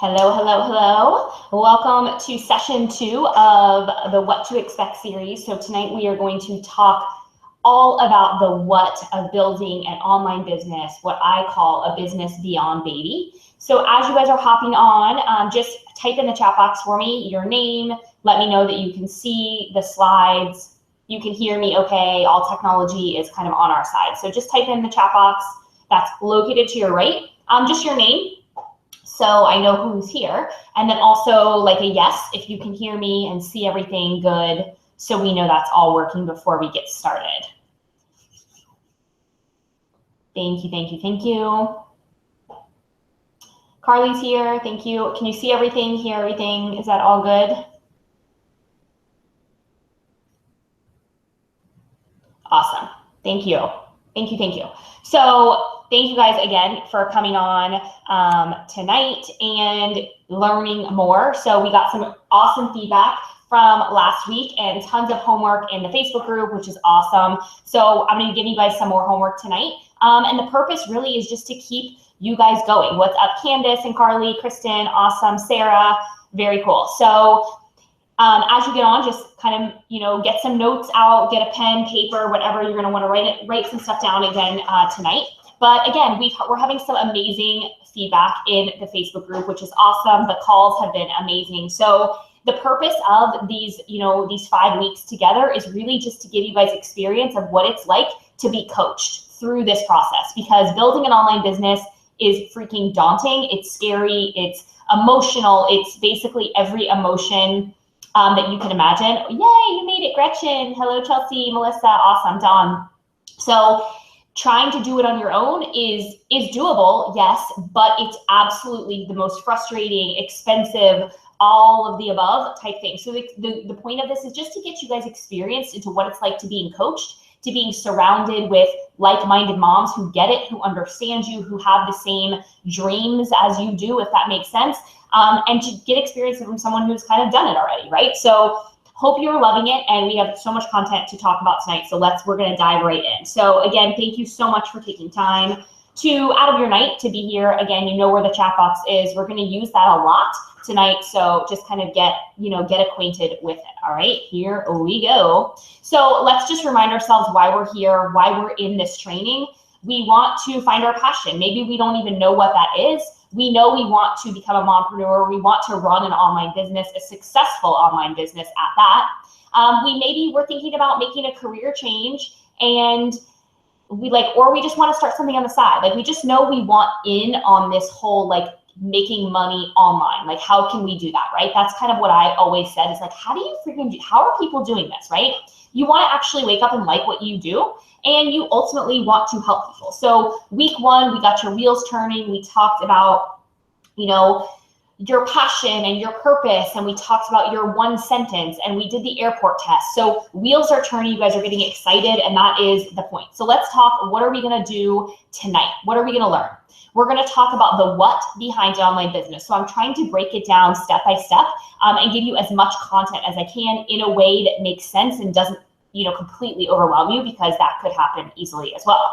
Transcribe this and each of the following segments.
Hello, hello, hello. Welcome to session 2 of the What to Expect series. So tonight we are going to talk all about the what of building an online business, what I call a business beyond baby. So as you guys are hopping on, just type in the chat box for me your name. Let me know that you can see the slides. You can hear me okay. All technology is kind of on our side. So just type in the chat box that's located to your right, just your name, so I know who's here. And then also like a yes, if you can hear me and see everything good, so we know that's all working before we get started. Thank you, thank you, thank you. Carly's here, thank you. Can you see everything, hear everything? Is that all good? Awesome, thank you. Thank you, thank you. So thank you guys again for coming on tonight and learning more. So we got some awesome feedback from last week and tons of homework in the Facebook group, which is awesome. So I'm gonna give you guys some more homework tonight. And the purpose really is just to keep you guys going. What's up, Candace and Carly, Kristen, awesome, Sarah, very cool. So as you get on, just kind of, get some notes out, get a pen, paper, whatever you're going to want to write some stuff down again tonight. But again, we're having some amazing feedback in the Facebook group, which is awesome. The calls have been amazing. So the purpose of these, these 5 weeks together is really just to give you guys experience of what it's like to be coached through this process, because building an online business is freaking daunting. It's scary. It's emotional. It's basically every emotion that you can imagine. Yay, you made it, Gretchen. Hello, Chelsea, Melissa, awesome, Dawn. So trying to do it on your own is doable, yes, but it's absolutely the most frustrating, expensive, all of the above type thing. So the point of this is just to get you guys experienced into what it's like to being coached, to being surrounded with like-minded moms who get it, who understand you, who have the same dreams as you do, if that makes sense. And to get experience from someone who's kind of done it already, right? So hope you're loving it, and we have so much content to talk about tonight, so we're gonna dive right in. So again, thank you so much for taking time out of your night to be here. Again, you know where the chat box is. We're gonna use that a lot tonight, so just kind of get acquainted with it. All right, here we go. So let's just remind ourselves why we're here, why we're in this training. We want to find our passion. Maybe we don't even know what that is. We know we want to become a mompreneur. We want to run an online business, a successful online business at that. We're thinking about making a career change, and or we just want to start something on the side. We just know we want in on this whole making money online. How can we do that, right? That's kind of what I always said is how do you how are people doing this, right? You want to actually wake up and like what you do, and you ultimately want to help people. So week 1, we got your wheels turning. We talked about, your passion and your purpose, and we talked about your 1 sentence, and we did the airport test. So wheels are turning, you guys are getting excited, and that is the point. So let's talk, what are we gonna do tonight? What are we gonna learn? We're gonna talk about the what behind an online business. So I'm trying to break it down step by step and give you as much content as I can in a way that makes sense and doesn't, completely overwhelm you, because that could happen easily as well.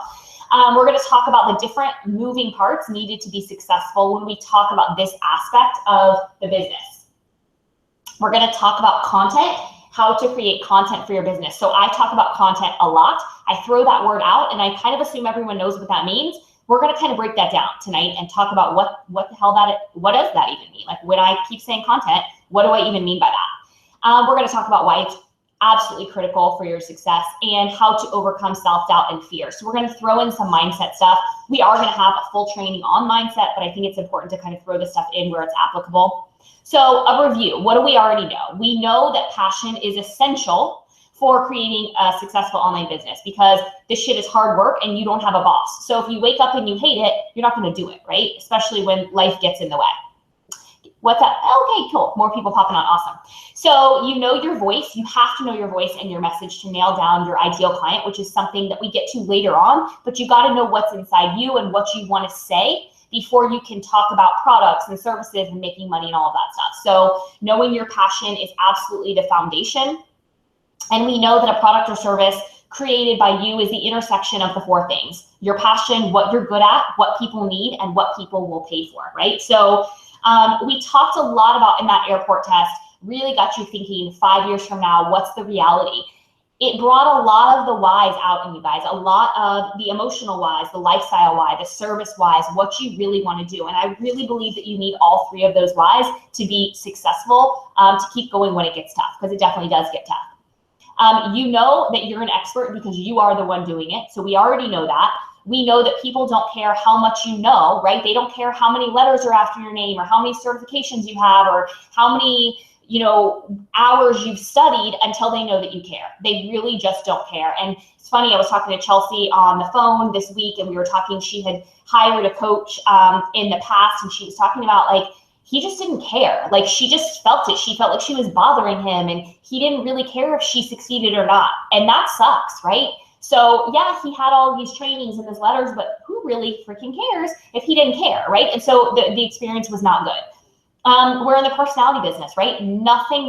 We're going to talk about the different moving parts needed to be successful when we talk about this aspect of the business. We're going to talk about content, how to create content for your business. So I talk about content a lot. I throw that word out, and I kind of assume everyone knows what that means. We're going to kind of break that down tonight and talk about what the hell what does that even mean? When I keep saying content, what do I even mean by that? We're going to talk about why it's absolutely critical for your success and how to overcome self-doubt and fear. So we're going to throw in some mindset stuff. We are going to have a full training on mindset, but I think it's important to kind of throw this stuff in where it's applicable. So a review, what do we already know? We know that passion is essential for creating a successful online business, because this shit is hard work and you don't have a boss. So if you wake up and you hate it, you're not going to do it, right? Especially when life gets in the way. What's up? Okay, cool. More people popping on. Awesome. So you know your voice. You have to know your voice and your message to nail down your ideal client, which is something that we get to later on. But you got to know what's inside you and what you want to say before you can talk about products and services and making money and all of that stuff. So knowing your passion is absolutely the foundation. And we know that a product or service created by you is the intersection of the 4 things: your passion, what you're good at, what people need, and what people will pay for, right? So We talked a lot about in that airport test, really got you thinking 5 years from now, what's the reality? It brought a lot of the whys out in you guys, a lot of the emotional whys, the lifestyle why, the service whys, what you really want to do. And I really believe that you need all three of those whys to be successful, to keep going when it gets tough, because it definitely does get tough. You know that you're an expert because you are the one doing it. So we already know that. We know that people don't care how much you know, right? They don't care how many letters are after your name or how many certifications you have or how many hours you've studied until they know that you care. They really just don't care. And it's funny, I was talking to Chelsea on the phone this week and we were talking, she had hired a coach in the past and she was talking about like, he just didn't care. Like she just felt it. She felt like she was bothering him and he didn't really care if she succeeded or not. And that sucks, right? So yeah, he had all these trainings and his letters, but who really freaking cares if he didn't care, right? And so the experience was not good. We're in the personality business, right? Nothing,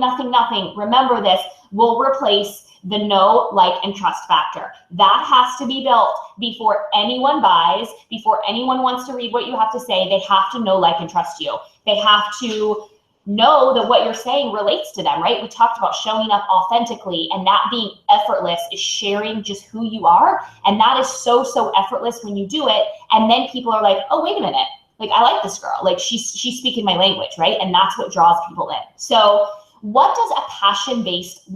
remember this, will replace the know, like, and trust factor. That has to be built before anyone buys, before anyone wants to read what you have to say. They have to know, like, and trust you. They have to know that what you're saying relates to them, right? We talked about showing up authentically and that being effortless is sharing just who you are. And that is so, so effortless when you do it. And then people are like, oh, wait a minute. Like, I like this girl. Like, she's speaking my language, right? And that's what draws people in. So what does a passion-based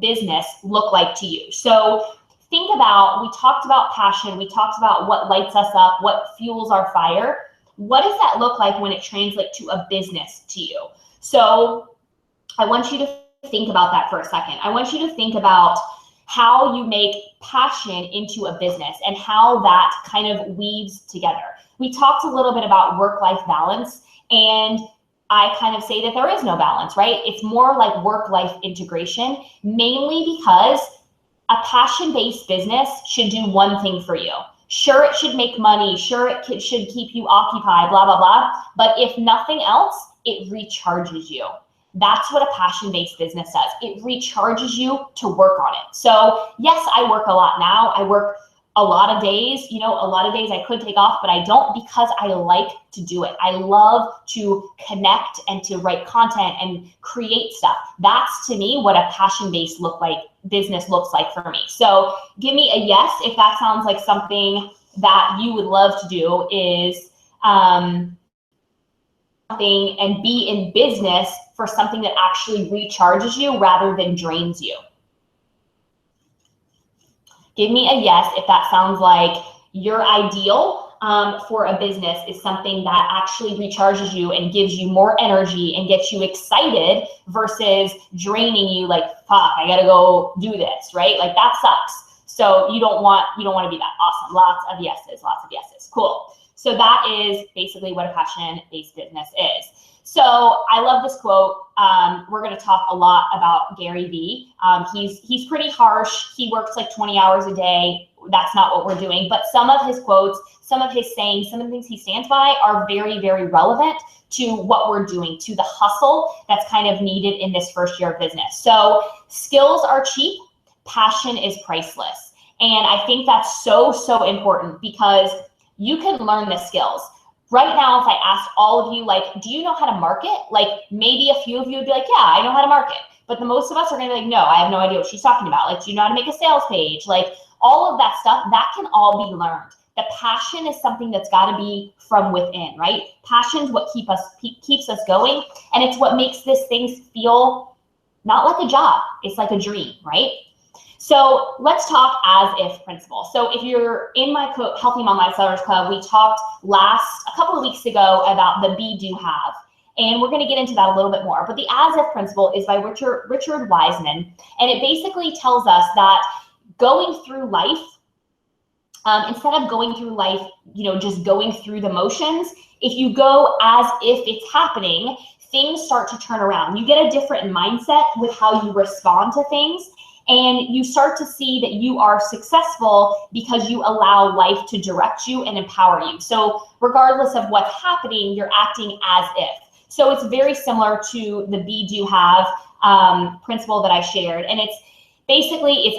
business look like to you? So think about, we talked about passion. We talked about what lights us up, what fuels our fire. What does that look like when it translates to a business to you? So I want you to think about that for a second. I want you to think about how you make passion into a business and how that kind of weaves together. We talked a little bit about work-life balance, and I kind of say that there is no balance, right? It's more like work-life integration, mainly because a passion-based business should do one thing for you. Sure, it should make money. Sure, it should keep you occupied, blah, blah, blah. But if nothing else, it recharges you. That's what a passion-based business does. It recharges you to work on it. So yes, I work a lot now. I work a lot of days, a lot of days I could take off, but I don't because I like to do it. I love to connect and to write content and create stuff. That's to me what a passion-based business looks like for me. So give me a yes if that sounds like something that you would love to do is something and be in business for something that actually recharges you rather than drains you. Give me a yes if that sounds like your ideal for a business is something that actually recharges you and gives you more energy and gets you excited versus draining you like, fuck, I gotta go do this, right? Like that sucks. So you don't want to be that. Awesome. Lots of yeses. Cool. So that is basically what a passion-based business is. So I love this quote. We're going to talk a lot about Gary Vee. He's pretty harsh. He works like 20 hours a day. That's not what we're doing. But some of his quotes, some of his sayings, some of the things he stands by are very, very relevant to what we're doing, to the hustle that's kind of needed in this first year of business. So skills are cheap. Passion is priceless. And I think that's so, so important because you can learn the skills. Right now, if I asked all of you, like, do you know how to market? Like, maybe a few of you would be like, yeah, I know how to market. But the most of us are going to be like, no, I have no idea what she's talking about. Like, do you know how to make a sales page? Like, all of that stuff, that can all be learned. The passion is something that's got to be from within, right? Passion is what keeps us going. And it's what makes this thing feel not like a job. It's like a dream, right? So let's talk as if principle. So if you're in my Healthy Mom Lifestylers Club, we talked a couple of weeks ago about the be, do, have. And we're going to get into that a little bit more. But the as if principle is by Richard Wiseman. And it basically tells us that going through life, instead of going through life, just going through the motions, if you go as if it's happening, things start to turn around. You get a different mindset with how you respond to things. And you start to see that you are successful because you allow life to direct you and empower you. So regardless of what's happening, you're acting as if. So it's very similar to the be, do, have principle that I shared. And it's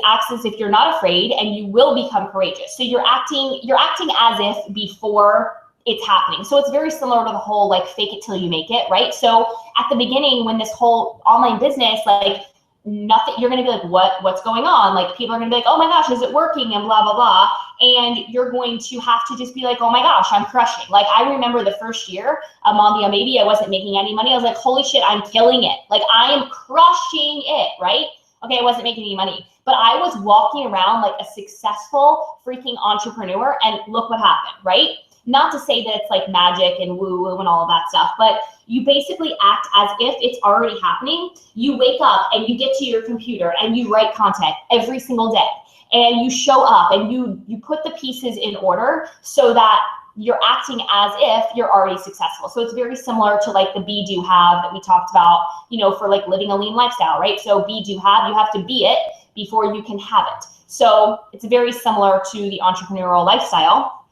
acts as if you're not afraid and you will become courageous. So you're acting as if before it's happening. So it's very similar to the whole like fake it till you make it, right? So at the beginning, when this whole online business, like nothing, you're going to be like, what's going on? Like people are going to be like, oh my gosh, is it working? And blah, blah, blah. And you're going to have to just be like, oh my gosh, I'm crushing. Like I remember the first year, Mondia, maybe I wasn't making any money. I was like, holy shit, I'm killing it. Like I am crushing it, right? Okay, I wasn't making any money, but I was walking around like a successful freaking entrepreneur, and look what happened, right? Not to say that it's like magic and woo-woo and all of that stuff, but you basically act as if it's already happening. You wake up and you get to your computer and you write content every single day, and you show up and you put the pieces in order so that you're acting as if you're already successful. So it's very similar to like the be, do, have that we talked about, you know, for like living a lean lifestyle, right? So be, do, have, you have to be it before you can have it. So it's very similar to the entrepreneurial lifestyle,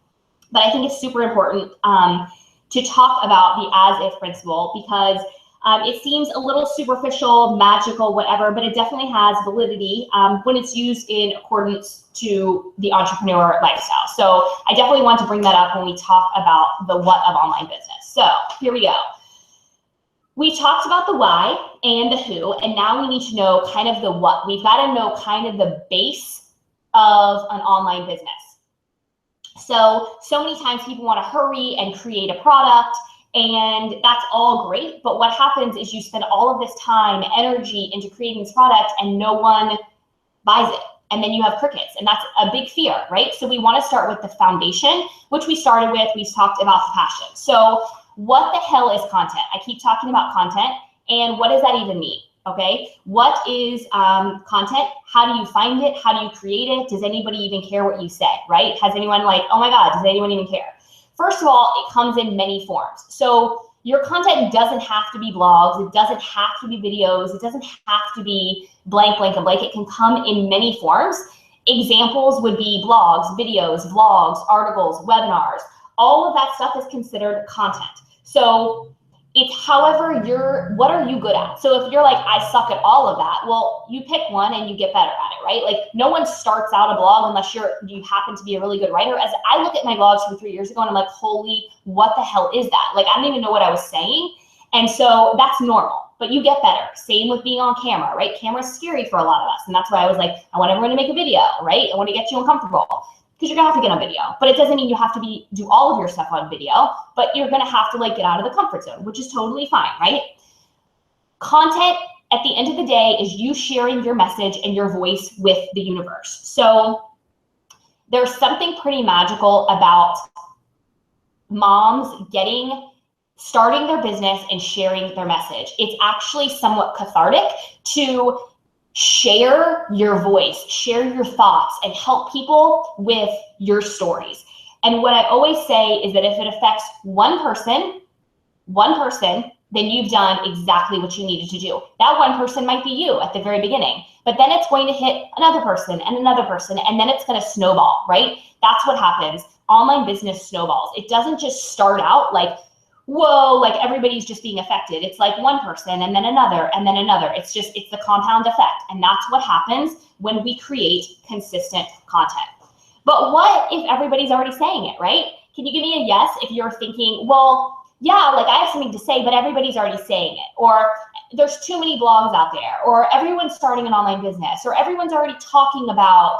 but I think it's super important to talk about the as if principle, because it seems a little superficial, magical, whatever, but it definitely has validity when it's used in accordance to the entrepreneur lifestyle. So I definitely want to bring that up when we talk about the what of online business. So here we go. We talked about the why and the who, and now we need to know kind of the what. We've got to know kind of the base of an online business. So many times people want to hurry and create a product, and that's all great. But what happens is you spend all of this time, energy into creating this product, and no one buys it. And then you have crickets, and that's a big fear, right? So we want to start with the foundation, which we started with. We talked about the passion. So what the hell is content? I keep talking about content, and what does that even mean? Okay, what is content? How do you find it? How do you create it? Does anybody even care what you say, right? Has anyone like, oh my God, does anyone even care? First of all, it comes in many forms. So your content doesn't have to be blogs. It doesn't have to be videos. It doesn't have to be blank, blank, and blank. It can come in many forms. Examples would be blogs, videos, vlogs, articles, webinars. All of that stuff is considered content. So it's however what are you good at? So if you're like, I suck at all of that, well, you pick one and you get better at it, right? Like no one starts out a blog unless you happen to be a really good writer. As I look at my blogs from 3 years ago and I'm like, holy, what the hell is that? Like, I don't even know what I was saying. And so that's normal, but you get better. Same with being on camera, right? Camera's scary for a lot of us. And that's why I was like, I want everyone to make a video, right? I want to get you uncomfortable. Because you're gonna have to get on video, but it doesn't mean you have to do all of your stuff on video, but you're gonna have to like get out of the comfort zone, which is totally fine, right? Content at the end of the day is you sharing your message and your voice with the universe. So there's something pretty magical about moms starting their business and sharing their message. It's actually somewhat cathartic to share your voice, share your thoughts, and help people with your stories. And what I always say is that if it affects one person, then you've done exactly what you needed to do. That one person might be you at the very beginning, but then it's going to hit another person and another person, and then it's going to snowball, right? That's what happens. Online business snowballs. It doesn't just start out like, whoa, like everybody's just being affected. It's like one person and then another and then another. It's the compound effect. And that's what happens when we create consistent content. But what if everybody's already saying it, right? Can you give me a yes if you're thinking, well, yeah, like I have something to say, but everybody's already saying it. Or there's too many blogs out there, or everyone's starting an online business, or everyone's already talking about,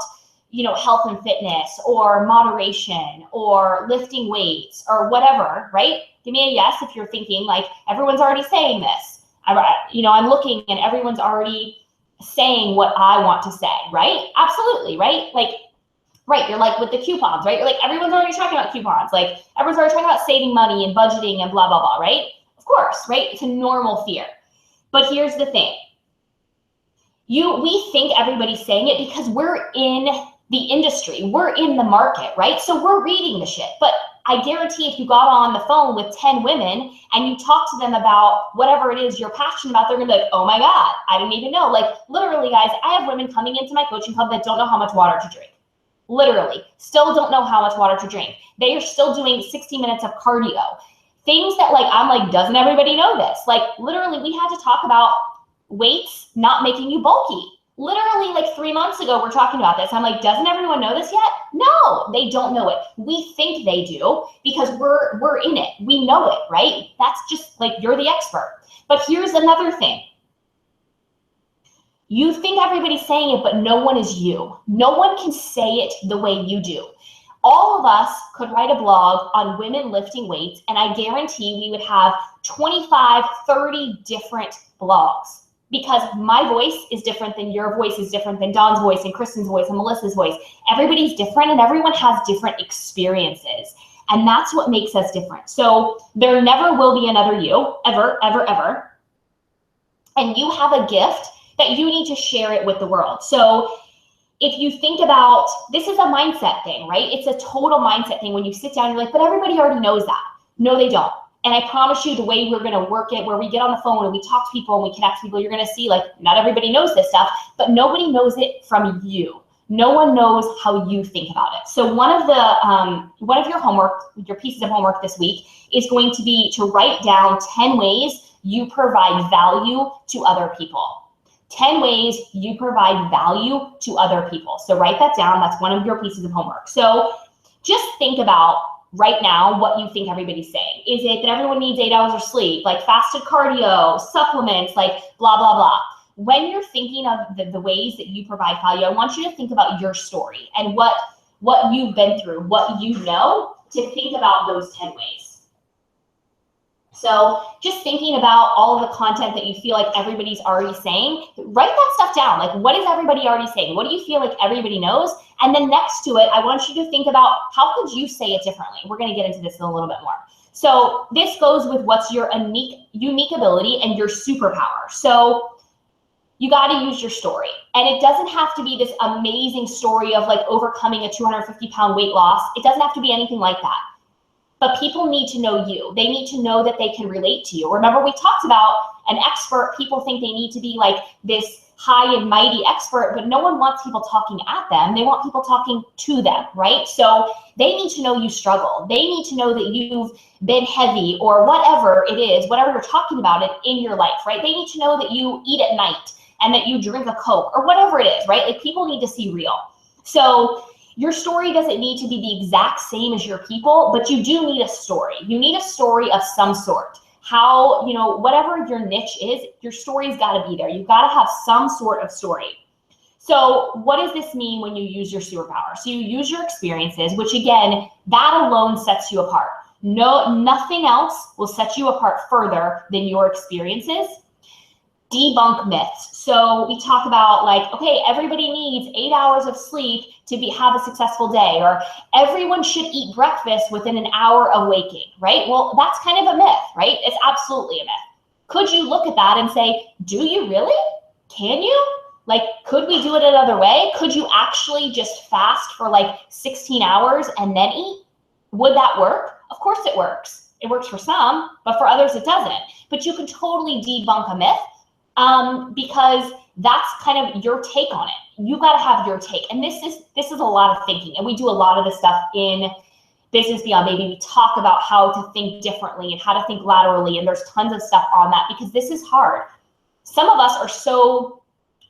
you know, health and fitness or moderation or lifting weights or whatever, right? Give me a yes if you're thinking like everyone's already saying this. I'm looking and everyone's already saying what I want to say, right? Absolutely, right? Like, right, you're like with the coupons, right? You're like, everyone's already talking about coupons. Like everyone's already talking about saving money and budgeting and blah, blah, blah, right? Of course, right? It's a normal fear. But here's the thing. We think everybody's saying it because we're in the industry, we're in the market, right? So we're reading the shit. But I guarantee if you got on the phone with 10 women and you talk to them about whatever it is you're passionate about, they're gonna be like, oh my God, I didn't even know. Like literally, guys, I have women coming into my coaching club that don't know how much water to drink. Literally, still don't know how much water to drink. They are still doing 60 minutes of cardio. Things that like, I'm like, doesn't everybody know this? Like literally, we had to talk about weights not making you bulky. Literally like 3 months ago, we're talking about this. I'm like, doesn't everyone know this yet? No, they don't know it. We think they do because we're in it. We know it, right? That's just like, you're the expert. But here's another thing. You think everybody's saying it, but no one is you. No one can say it the way you do. All of us could write a blog on women lifting weights, and I guarantee we would have 25, 30 different blogs, because my voice is different than your voice is different than Dawn's voice and Kristen's voice and Melissa's voice. Everybody's different and everyone has different experiences. And that's what makes us different. So there never will be another you, ever, ever, ever. And you have a gift that you need to share it with the world. So if you think about, this is a mindset thing, right? It's a total mindset thing. When you sit down, you're like, but everybody already knows that. No, they don't. And I promise you, the way we're gonna work it, where we get on the phone and we talk to people and we connect to people, you're gonna see like, not everybody knows this stuff, but nobody knows it from you. No one knows how you think about it. So one of your homework, your pieces of homework this week is going to be to write down 10 ways you provide value to other people. 10 ways you provide value to other people. So write that down. That's one of your pieces of homework. So just think about right now what you think everybody's saying. Is it that everyone needs 8 hours of sleep, like fasted cardio, supplements, like blah, blah, blah. When you're thinking of the ways that you provide value, I want you to think about your story and what you've been through, what you know, to think about those 10 ways. So just thinking about all of the content that you feel like everybody's already saying, write that stuff down. Like, what is everybody already saying? What do you feel like everybody knows? And then next to it, I want you to think about, how could you say it differently? We're going to get into this in a little bit more. So this goes with what's your unique ability and your superpower. So you got to use your story. And it doesn't have to be this amazing story of like overcoming a 250-pound weight loss. It doesn't have to be anything like that. But people need to know you. They need to know that they can relate to you. Remember, we talked about an expert. People think they need to be like this high and mighty expert, but no one wants people talking at them. They want people talking to them, right? So they need to know you struggle. They need to know that you've been heavy or whatever it is, whatever you're talking about it in your life, right? They need to know that you eat at night and that you drink a Coke or whatever it is, right? Like, people need to see real. So your story doesn't need to be the exact same as your people, but you do need a story. You need a story of some sort. How, whatever your niche is, your story's got to be there. You've got to have some sort of story. So what does this mean when you use your superpower? So you use your experiences, which again, that alone sets you apart. Nothing else will set you apart further than your experiences. Debunk myths. So we talk about like, okay, everybody needs 8 hours of sleep to have a successful day, or everyone should eat breakfast within an hour of waking, right? Well, that's kind of a myth, right? It's absolutely a myth. Could you look at that and say, do you really? Can you? Like, could we do it another way? Could you actually just fast for like 16 hours and then eat? Would that work? Of course it works. It works for some, but for others it doesn't. But you can totally debunk a myth. Because that's kind of your take on it. You got to have your take. And this is a lot of thinking. And we do a lot of this stuff in Business Beyond Baby. We talk about how to think differently and how to think laterally. And there's tons of stuff on that because this is hard. Some of us are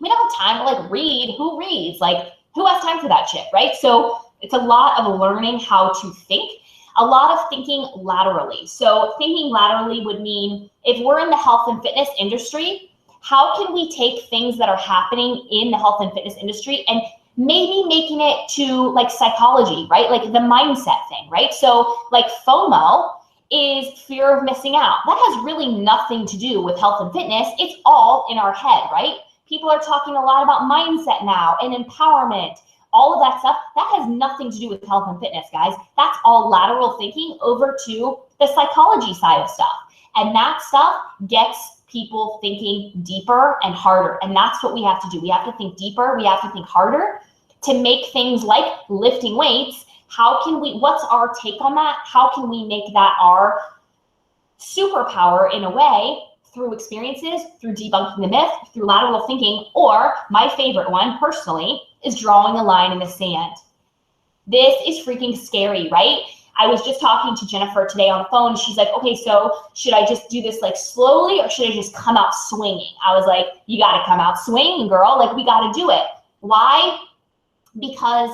we don't have time to like read. Who reads? Like, who has time for that shit, right? So it's a lot of learning how to think. A lot of thinking laterally. So thinking laterally would mean, if we're in the health and fitness industry, how can we take things that are happening in the health and fitness industry and maybe making it to like psychology, right? Like the mindset thing, right? So like FOMO is fear of missing out. That has really nothing to do with health and fitness. It's all in our head, right? People are talking a lot about mindset now and empowerment, all of that stuff. That has nothing to do with health and fitness, guys. That's all lateral thinking over to the psychology side of stuff. And that stuff gets people thinking deeper and harder. And that's what we have to do. We have to think deeper. We have to think harder to make things like lifting weights. What's our take on that? How can we make that our superpower in a way, through experiences, through debunking the myth, through lateral thinking, or my favorite one personally is drawing a line in the sand. This is freaking scary, right? I was just talking to Jennifer today on the phone. She's like, okay, so should I just do this like slowly or should I just come out swinging? I was like, you got to come out swinging, girl. Like, we got to do it. Why? Because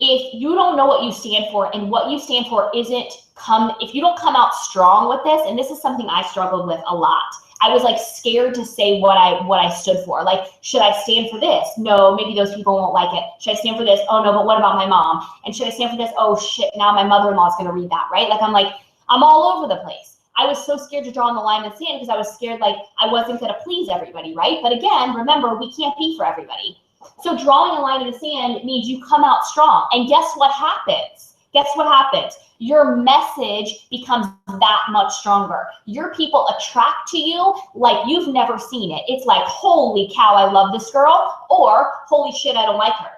if you don't know what you stand for and what you stand for if you don't come out strong with this, and this is something I struggled with a lot. I was like scared to say what I stood for. Like, should I stand for this? No, maybe those people won't like it. Should I stand for this? Oh no, but what about my mom? And should I stand for this? Oh shit, now my mother-in-law is gonna read that, right? Like, I'm all over the place. I was so scared to draw on the line in the sand because I was scared like I wasn't gonna please everybody, right? But again, remember, we can't be for everybody. So drawing a line in the sand means you come out strong. And guess what happens? Guess what happens? Your message becomes that much stronger. Your people attract to you like you've never seen it. It's like, holy cow, I love this girl, or holy shit, I don't like her.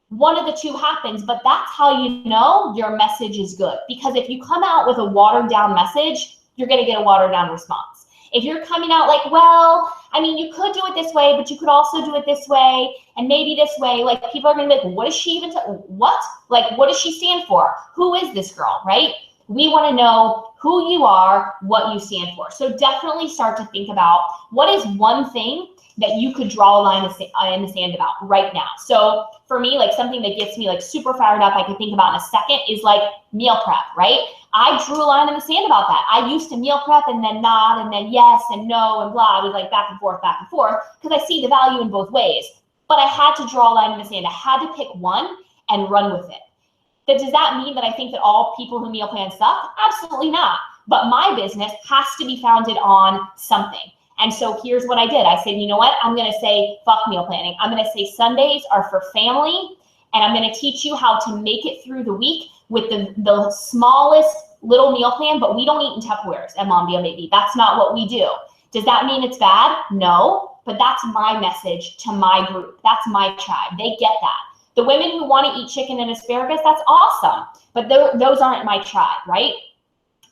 One of the two happens, but that's how you know your message is good. Because if you come out with a watered down message, you're gonna get a watered down response. If you're coming out like, well, I mean, you could do it this way, but you could also do it this way, and maybe this way, like, people are gonna be like, what is she even, what? Like, what does she stand for? Who is this girl, right? We wanna know who you are, what you stand for. So definitely start to think about what is one thing that you could draw a line in the sand about right now. So for me, like, something that gets me like super fired up, I can think about in a second, is like meal prep, right? I drew a line in the sand about that. I used to meal prep and then nod and then yes and no and blah. I was like back and forth, because I see the value in both ways. But I had to draw a line in the sand. I had to pick one and run with it. But does that mean that I think that all people who meal plan suck? Absolutely not. But my business has to be founded on something. And so here's what I did. I said, you know what? I'm going to say, fuck meal planning. I'm going to say Sundays are for family. And I'm going to teach you how to make it through the week with the smallest little meal plan, but we don't eat in Tupperwares at Mom Deal Baby. That's not what we do. Does that mean it's bad? No, but that's my message to my group. That's my tribe. They get that. The women who want to eat chicken and asparagus, that's awesome. But those aren't my tribe, right?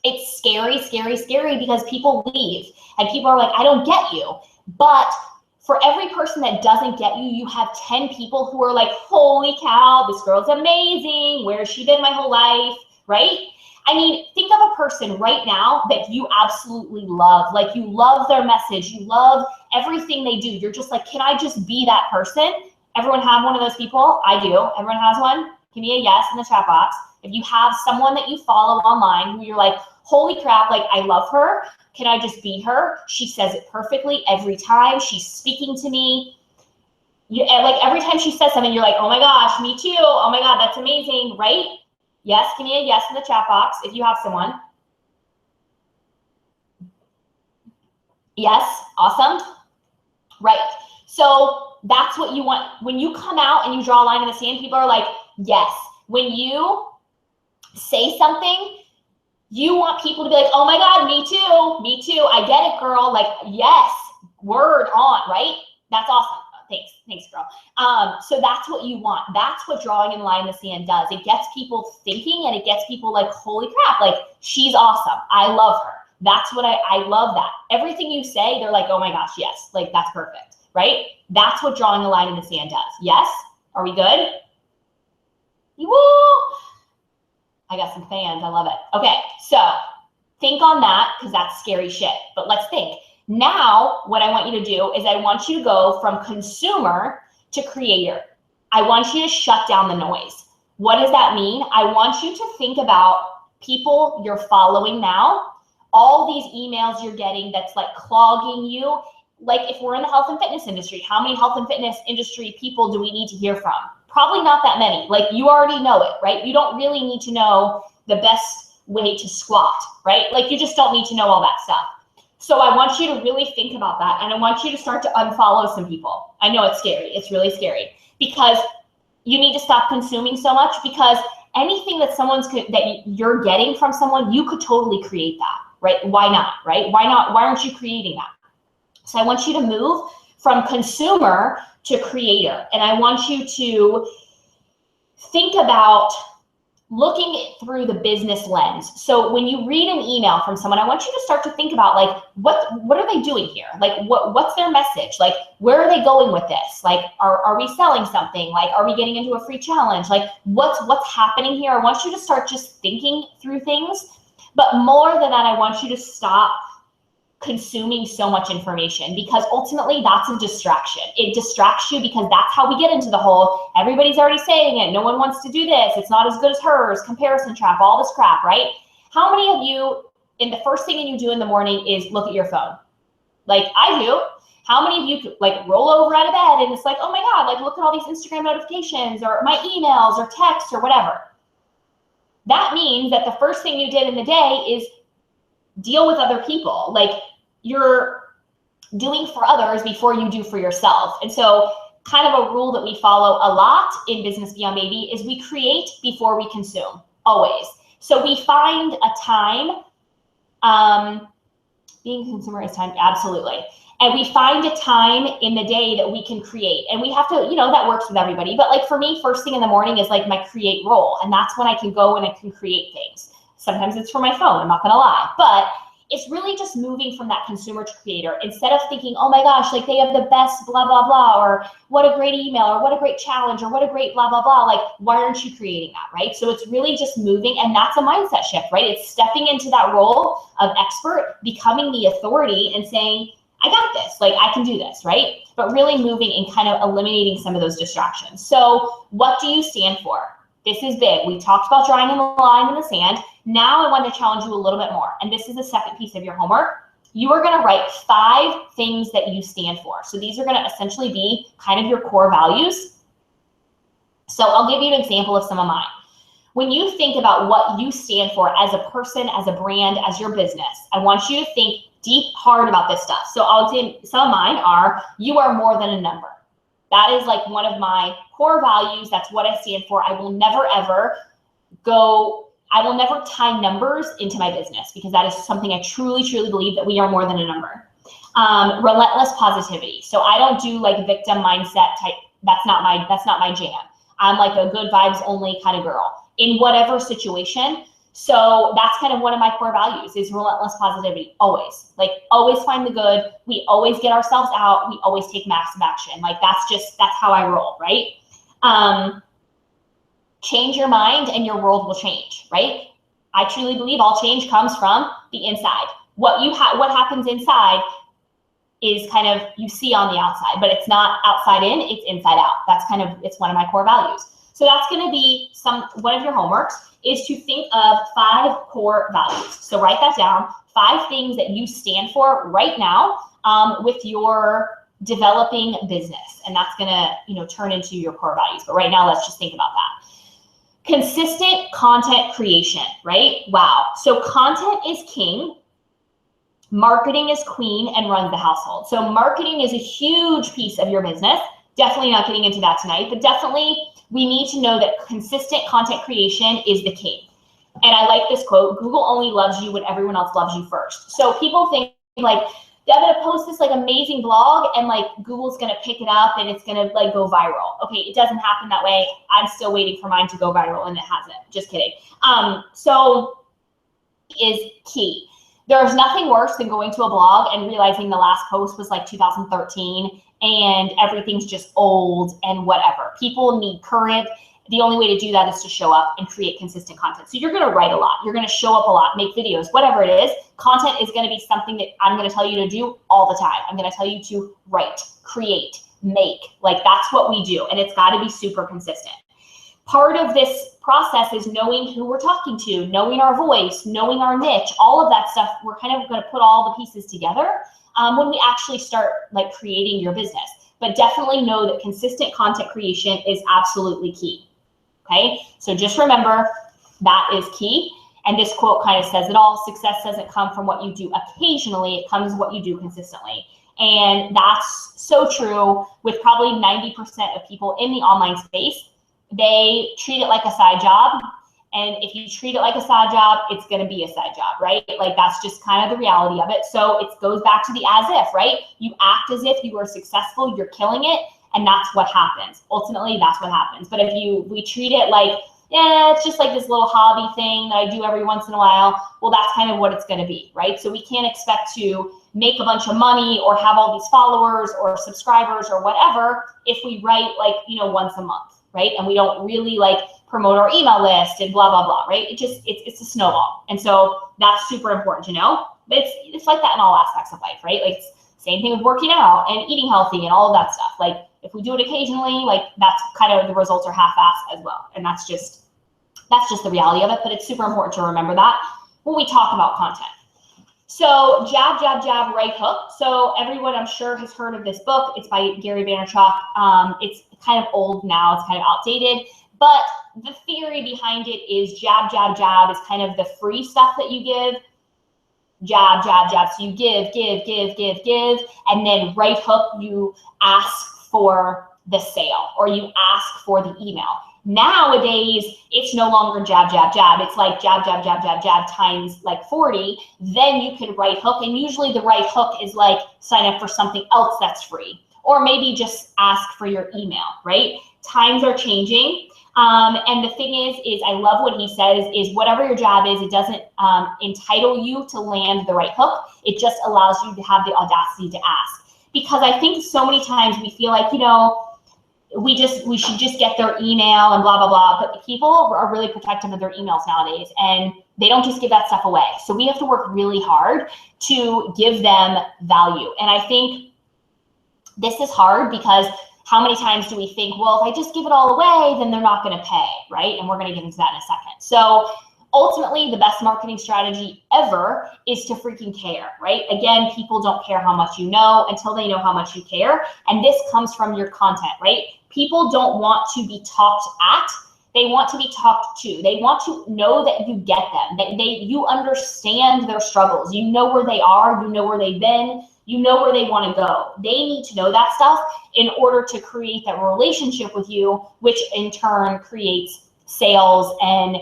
It's scary, scary, scary because people leave and people are like, I don't get you. But for every person that doesn't get you, you have 10 people who are like, holy cow, this girl's amazing. Where's she been my whole life, right? I mean, think of a person right now that you absolutely love. Like, you love their message. You love everything they do. You're just like, can I just be that person? Everyone have one of those people? I do. Everyone has one? Give me a yes in the chat box. If you have someone that you follow online who you're like, holy crap, like, I love her. Can I just be her? She says it perfectly every time. She's speaking to me. Like, every time she says something, you're like, oh my gosh, me too. Oh my God, that's amazing, right? Yes, give me a yes in the chat box if you have someone. Yes, awesome. Right, so that's what you want. When you come out and you draw a line in the sand, people are like, yes. When you say something, you want people to be like, oh my God, me too, I get it, girl. Like, yes, word on, right? That's awesome. Thanks, girl. So that's what you want. That's what drawing in line in the sand does. It gets people thinking and it gets people like, holy crap, like, she's awesome. I love her. That's what I love that. Everything you say, they're like, oh my gosh, yes, like, that's perfect, right? That's what drawing a line in the sand does. Yes? Are we good? Woo! I got some fans. I love it. Okay, so think on that because that's scary shit. But let's think. Now, what I want you to do is I want you to go from consumer to creator. I want you to shut down the noise. What does that mean? I want you to think about people you're following now, all these emails you're getting that's like clogging you. Like, if we're in the health and fitness industry, how many health and fitness industry people do we need to hear from? Probably not that many. Like, you already know it, right? You don't really need to know the best way to squat, right? Like, you just don't need to know all that stuff. So I want you to really think about that. And I want you to start to unfollow some people. I know it's scary. It's really scary because you need to stop consuming so much, because anything that that you're getting from someone, you could totally create that, right? Why not, right? Why not? Why aren't you creating that? So I want you to move from consumer to creator. And I want you to think about looking through the business lens. So when you read an email from someone, I want you to start to think about like, what are they doing here? Like, what's their message? Like, where are they going with this? Like, are we selling something? Like, are we getting into a free challenge? Like, what's happening here? I want you to start just thinking through things. But more than that, I want you to stop consuming so much information, because ultimately that's a distraction. It distracts you because that's how we get into the whole, everybody's already saying it, no one wants to do this, it's not as good as hers, comparison trap, all this crap, right? How many of you, in the first thing you do in the morning is look at your phone? Like I do. How many of you like roll over out of bed and it's like, oh my God, like look at all these Instagram notifications or my emails or texts or whatever. That means that the first thing you did in the day is deal with other people. Like you're doing for others before you do for yourself. And so kind of a rule that we follow a lot in Business Beyond Baby is we create before we consume, always. So we find a time, being a consumer is time, absolutely. And we find a time in the day that we can create. And we have to, you know, that works with everybody. But like for me, first thing in the morning is like my create role. And that's when I can go and I can create things. Sometimes it's for my phone, I'm not gonna lie. But it's really just moving from that consumer to creator. Instead of thinking, oh my gosh, like they have the best blah, blah, blah, or what a great email, or what a great challenge, or what a great blah, blah, blah. Like, why aren't you creating that, right? So it's really just moving, and that's a mindset shift, right? It's stepping into that role of expert, becoming the authority and saying, I got this, like I can do this, right? But really moving and kind of eliminating some of those distractions. So what do you stand for? This is big. We talked about drawing a line in the sand. Now I want to challenge you a little bit more. And this is the second piece of your homework. You are going to write 5 things that you stand for. So these are going to essentially be kind of your core values. So I'll give you an example of some of mine. When you think about what you stand for as a person, as a brand, as your business, I want you to think deep, hard about this stuff. So I'll say some of mine are, you are more than a number. That is like one of my core values. That's what I stand for. I will never, ever I will never tie numbers into my business, because that is something I truly, truly believe, that we are more than a number. Relentless positivity. So I don't do like victim mindset type. That's not my jam. I'm like a good vibes only kind of girl in whatever situation. So that's kind of one of my core values, is relentless positivity. Always, like always find the good. We always get ourselves out. We always take massive action. Like that's how I roll, right? Change your mind and your world will change, right? I truly believe all change comes from the inside. What happens inside is kind of, you see on the outside, but it's not outside in, it's inside out. It's one of my core values. So that's going to be one of your homeworks, is to think of 5 core values. So write that down, 5 things that you stand for right now with your developing business. And that's going to, turn into your core values. But right now, let's just think about that. Consistent content creation, right? Wow. So content is king, marketing is queen, and runs the household. So marketing is a huge piece of your business. Definitely not getting into that tonight, but definitely we need to know that consistent content creation is the king. And I like this quote, Google only loves you when everyone else loves you first. So people think like, I'm going to post this like amazing blog and like Google's going to pick it up and it's going to like go viral. Okay, it doesn't happen that way. I'm still waiting for mine to go viral and it hasn't. Just kidding. So is key. There's nothing worse than going to a blog and realizing the last post was like 2013 and everything's just old and whatever. People need current. The only way to do that is to show up and create consistent content. So you're going to write a lot. You're going to show up a lot, make videos, whatever it is. Content is going to be something that I'm going to tell you to do all the time. I'm going to tell you to write, create, make. Like that's what we do. And it's got to be super consistent. Part of this process is knowing who we're talking to, knowing our voice, knowing our niche, all of that stuff. We're kind of going to put all the pieces together when we actually start like creating your business. But definitely know that consistent content creation is absolutely key. Okay, so just remember that is key. And this quote kind of says it all. Success doesn't come from what you do occasionally. It comes what you do consistently. And that's so true with probably 90% of people in the online space. They treat it like a side job. And if you treat it like a side job, it's going to be a side job, right? Like that's just kind of the reality of it. So it goes back to the as if, right? You act as if you are successful, you're killing it. And that's what happens. Ultimately, that's what happens. But if we treat it like yeah, it's just like this little hobby thing that I do every once in a while. Well, that's kind of what it's going to be, right? So we can't expect to make a bunch of money or have all these followers or subscribers or whatever if we write like, once a month, right? And we don't really like promote our email list and blah, blah, blah, right? It's a snowball. And so that's super important to know. But it's like that in all aspects of life, right? Like same thing with working out and eating healthy and all of that stuff. Like if we do it occasionally, like that's kind of the results are half-assed as well. And that's just the reality of it. But it's super important to remember that when we talk about content. So jab, jab, jab, right hook. So everyone I'm sure has heard of this book. It's by Gary Vaynerchuk. It's kind of old now. It's kind of outdated. But the theory behind it is jab, jab, jab is kind of the free stuff that you give. Jab, jab, jab. So you give, and then right hook, you ask for the sale or you ask for the email. Nowadays, it's no longer jab, jab, jab. It's like jab, jab, jab, jab, jab times like 40. Then you can right hook. And usually the right hook is like sign up for something else that's free. Or maybe just ask for your email, right? Times are changing. And the thing is I love what he says is whatever your job is, it doesn't entitle you to land the right hook. It just allows you to have the audacity to ask. Because I think so many times we feel like, we should just get their email and blah, blah, blah. But people are really protective of their emails nowadays and they don't just give that stuff away. So we have to work really hard to give them value. And I think this is hard because how many times do we think, well, if I just give it all away, then they're not going to pay, right? And we're going to get into that in a second. So ultimately, the best marketing strategy ever is to freaking care, right? Again, people don't care how much you know until they know how much you care. And this comes from your content, right? People don't want to be talked at. They want to be talked to. They want to know that you get them, that you understand their struggles. You know where they are. You know where they've been. You know where they want to go. They need to know that stuff in order to create that relationship with you, which in turn creates sales and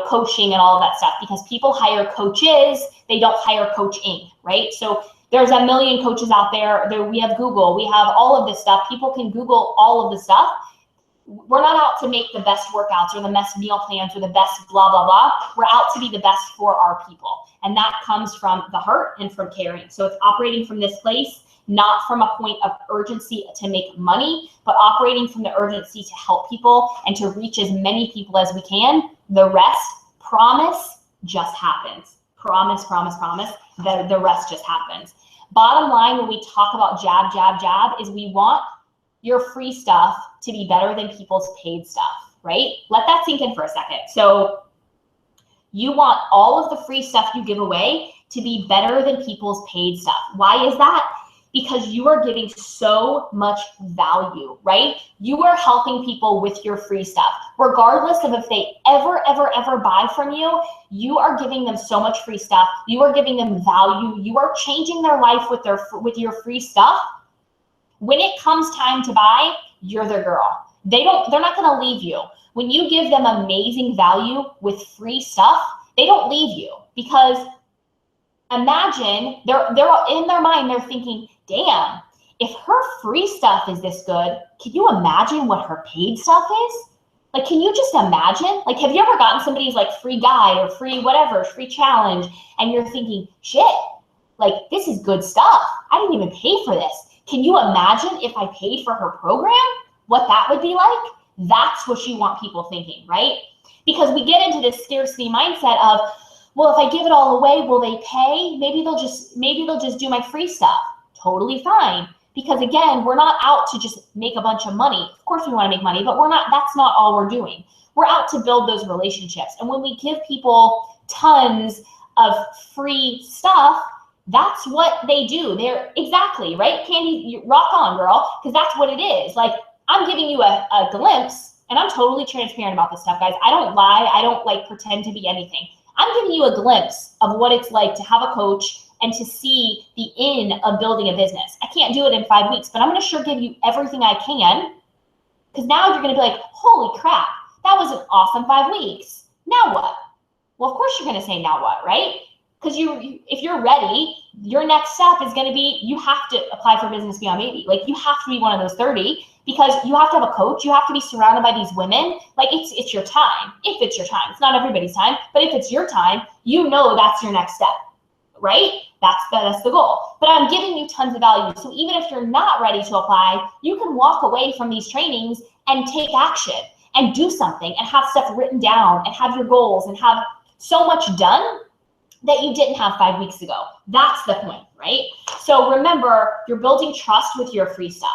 coaching and all of that stuff, because people hire coaches, they don't hire coaching, right? So there's a million coaches out there. We have Google, we have all of this stuff. People can Google all of the stuff. We're not out to make the best workouts or the best meal plans or the best blah, blah, blah. We're out to be the best for our people. And that comes from the heart and from caring. So it's operating from this place, not from a point of urgency to make money, but operating from the urgency to help people and to reach as many people as we can. The rest, promise, just happens. Promise, promise, promise. The rest just happens. Bottom line, when we talk about jab, jab, jab, is we want your free stuff to be better than people's paid stuff, right? Let that sink in for a second. So you want all of the free stuff you give away to be better than people's paid stuff. Why is that? Because you are giving so much value, right? You are helping people with your free stuff. Regardless of if they ever buy from you, you are giving them so much free stuff. You are giving them value. You are changing their life with your free stuff. When it comes time to buy, you're their girl. They're not gonna leave you. When you give them amazing value with free stuff, they don't leave you, because imagine they're in their mind, they're thinking, damn, if her free stuff is this good, can you imagine what her paid stuff is? Like, can you just imagine? Like, have you ever gotten somebody's like free guide or free whatever, free challenge, and you're thinking, shit, like this is good stuff. I didn't even pay for this. Can you imagine if I paid for her program, what that would be like? That's what you want people thinking, right? Because we get into this scarcity mindset of, well, if I give it all away, will they pay? Maybe they'll just do my free stuff. Totally fine. Because again, we're not out to just make a bunch of money. Of course we want to make money, but that's not all we're doing. We're out to build those relationships. And when we give people tons of free stuff, that's what they do. They're exactly right. Candy, you rock on, girl, because that's what it is. Like, I'm giving you a glimpse, and I'm totally transparent about this stuff, guys. I don't lie. I don't like pretend to be anything. I'm giving you a glimpse of what it's like to have a coach and to see the in of building a business. I can't do it in 5 weeks, but I'm going to sure give you everything I can, because now you're going to be like, holy crap, that was an awesome 5 weeks. Now what? Well, of course you're going to say now what, right? Because if you're ready, your next step is going to be, you have to apply for Business Beyond Baby. Like, you have to be one of those 30, because you have to have a coach. You have to be surrounded by these women. Like, it's your time. If it's your time, it's not everybody's time, but if it's your time, you know that's your next step, right? That's the goal. But I'm giving you tons of value. So even if you're not ready to apply, you can walk away from these trainings and take action and do something and have stuff written down and have your goals and have so much done that you didn't have 5 weeks ago. That's the point, right? So remember, you're building trust with your free stuff.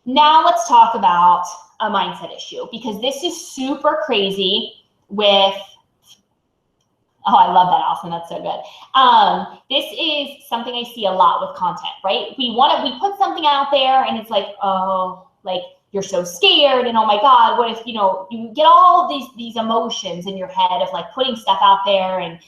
Now let's talk about a mindset issue, because this is super crazy with, oh, I love that, Austin, that's so good. This is something I see a lot with content, right? We put something out there and it's like, oh, like, you're so scared, and oh my God, what if, you get all these emotions in your head of like putting stuff out there and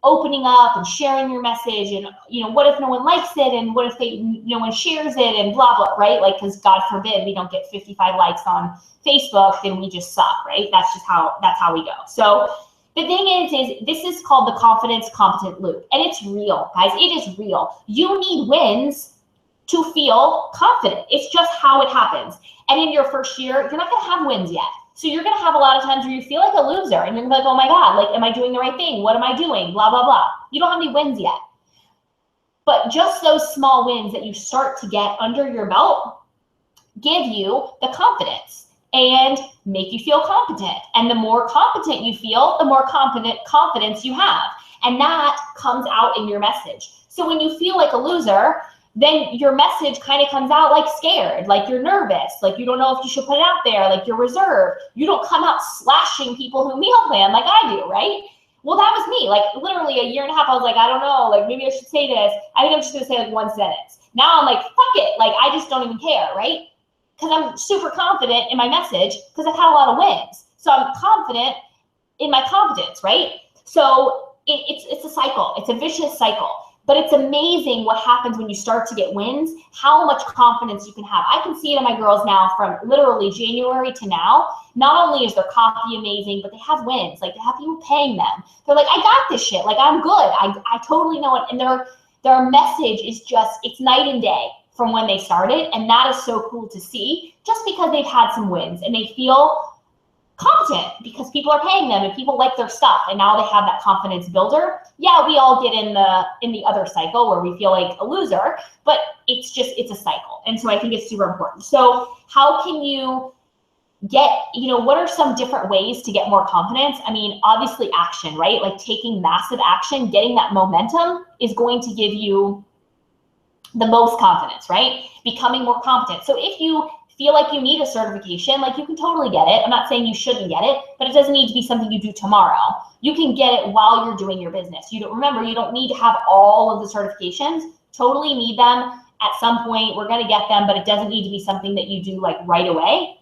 opening up and sharing your message, and what if no one likes it, and what if no one shares it, and blah blah, right? Like, because God forbid we don't get 55 likes on Facebook, then we just suck, right? That's how we go. So the thing is this is called the confidence competent loop, and it's real, guys. It is real. You need wins to feel confident. It's just how it happens. And in your first year, you're not going to have wins yet. So you're going to have a lot of times where you feel like a loser, and you're like, oh my God, like, am I doing the right thing? What am I doing? Blah, blah, blah. You don't have any wins yet. But just those small wins that you start to get under your belt give you the confidence and make you feel competent. And the more competent you feel, the more confidence you have. And that comes out in your message. So when you feel like a loser, then your message kind of comes out like scared, like you're nervous, like you don't know if you should put it out there, like you're reserved. You don't come out slashing people who meal plan like I do, right? Well, that was me. Like, literally a year and a half, I was like, I don't know, like, maybe I should say this. I think I'm just gonna say like one sentence. Now I'm like, fuck it, like, I just don't even care, right? Because I'm super confident in my message because I've had a lot of wins. So I'm confident in my competence, right? So it's a cycle. It's a vicious cycle. But it's amazing what happens when you start to get wins, how much confidence you can have. I can see it in my girls now from literally January to now. Not only is their copy amazing, but they have wins. Like, they have people paying them. They're like, I got this shit. Like, I'm good. I totally know it. And their message is just, it's night and day from when they started. And that is so cool to see, just because they've had some wins and they feel competent because people are paying them and people like their stuff, and now they have that confidence builder. Yeah, we all get in the other cycle where we feel like a loser, but it's a cycle. And so I think it's super important. So how can you get, what are some different ways to get more confidence? I mean, obviously action, right? Like, taking massive action, getting that momentum is going to give you the most confidence, right? Becoming more competent. So if you feel like you need a certification, like, you can totally get it. I'm not saying you shouldn't get it, but it doesn't need to be something you do tomorrow. You can get it while you're doing your business. You don't need to have all of the certifications. Totally need them at some point. We're going to get them, but it doesn't need to be something that you do like right away.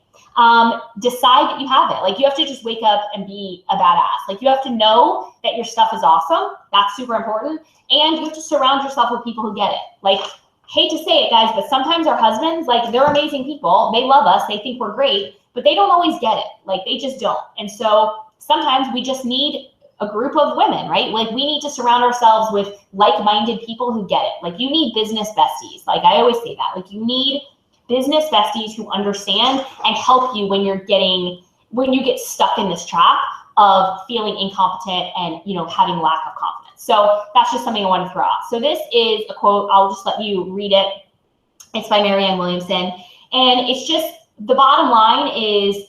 Decide that you have it. Like, you have to just wake up and be a badass. Like, you have to know that your stuff is awesome. That's super important. And you have to surround yourself with people who get it. Like, hate to say it, guys, but sometimes our husbands, like, they're amazing people. They love us. They think we're great, but they don't always get it. Like, they just don't. And so sometimes we just need a group of women, right? Like, we need to surround ourselves with like-minded people who get it. Like, you need business besties. Like, I always say that. Like, you need business besties who understand and help you when you get stuck in this trap of feeling incompetent and, having lack of confidence. So that's just something I want to throw out. So this is a quote. I'll just let you read it. It's by Marianne Williamson. And it's just, the bottom line is,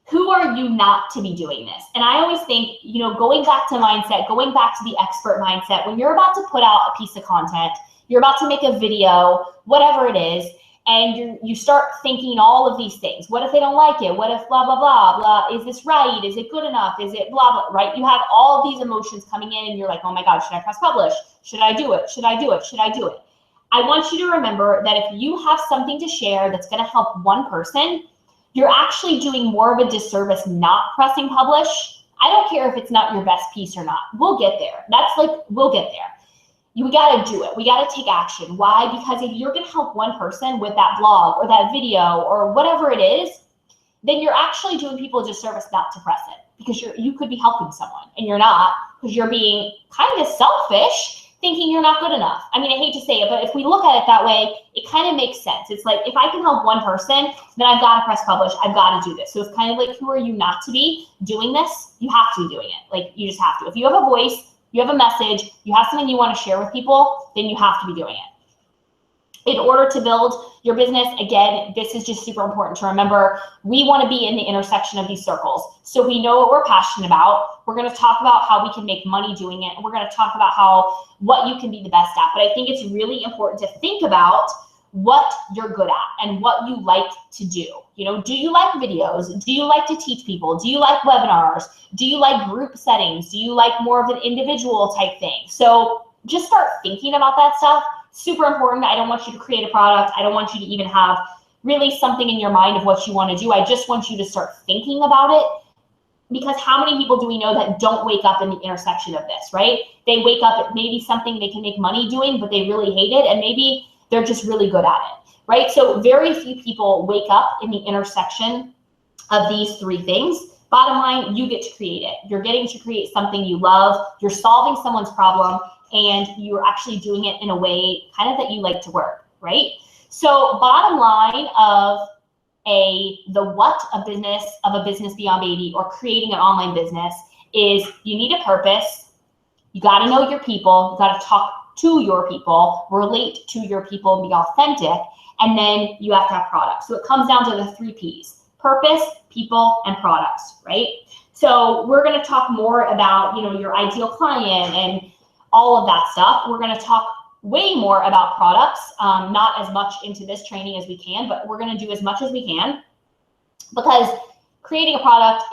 who are you not to be doing this? And I always think, going back to mindset, going back to the expert mindset, when you're about to put out a piece of content, you're about to make a video, whatever it is, and you start thinking all of these things. What if they don't like it? What if blah, blah, blah, blah? Is this right? Is it good enough? Is it blah, blah, right? You have all these emotions coming in and you're like, oh my God, should I press publish? Should I do it? Should I do it? Should I do it? I want you to remember that if you have something to share that's going to help one person, you're actually doing more of a disservice not pressing publish. I don't care if it's not your best piece or not. We'll get there. We'll get there. We got to do it. We got to take action. Why? Because if you're going to help one person with that blog or that video or whatever it is, then you're actually doing people a disservice not to press it, because you could be helping someone and you're not, because you're being kind of selfish thinking you're not good enough. I mean, I hate to say it, but if we look at it that way, it kind of makes sense. It's like, if I can help one person, then I've got to press publish. I've got to do this. So it's kind of like, who are you not to be doing this? You have to be doing it. Like, you just have to. If you have a voice, you have a message, you have something you want to share with people, then you have to be doing it. In order to build your business, again, this is just super important to remember. We want to be in the intersection of these circles. So we know what we're passionate about. We're going to talk about how we can make money doing it. And we're going to talk about what you can be the best at. But I think it's really important to think about what you're good at and what you like to do. You know, do you like videos? Do you like to teach people? Do you like webinars? Do you like group settings? Do you like more of an individual type thing? So just start thinking about that stuff. Super important. I don't want you to create a product. I don't want you to even have really something in your mind of what you want to do. I just want you to start thinking about it, because how many people do we know that don't wake up in the intersection of this, right? They wake up at maybe something they can make money doing, but they really hate it, and maybe they're just really good at it, right? So very few people wake up in the intersection of these three things. Bottom line, you get to create it. You're getting to create something you love. You're solving someone's problem, and you're actually doing it in a way kind of that you like to work, right? So bottom line of the what of a business beyond baby, or creating an online business, is you need a purpose. You got to know your people. You got to talk to your people, relate to your people, and be authentic. And then you have to have products. So it comes down to the 3 Ps: purpose, people, and products, right? So we're going to talk more about, you know, your ideal client and all of that stuff. We're going to talk way more about products, not as much into this training as we can, but we're going to do as much as we can, because creating a product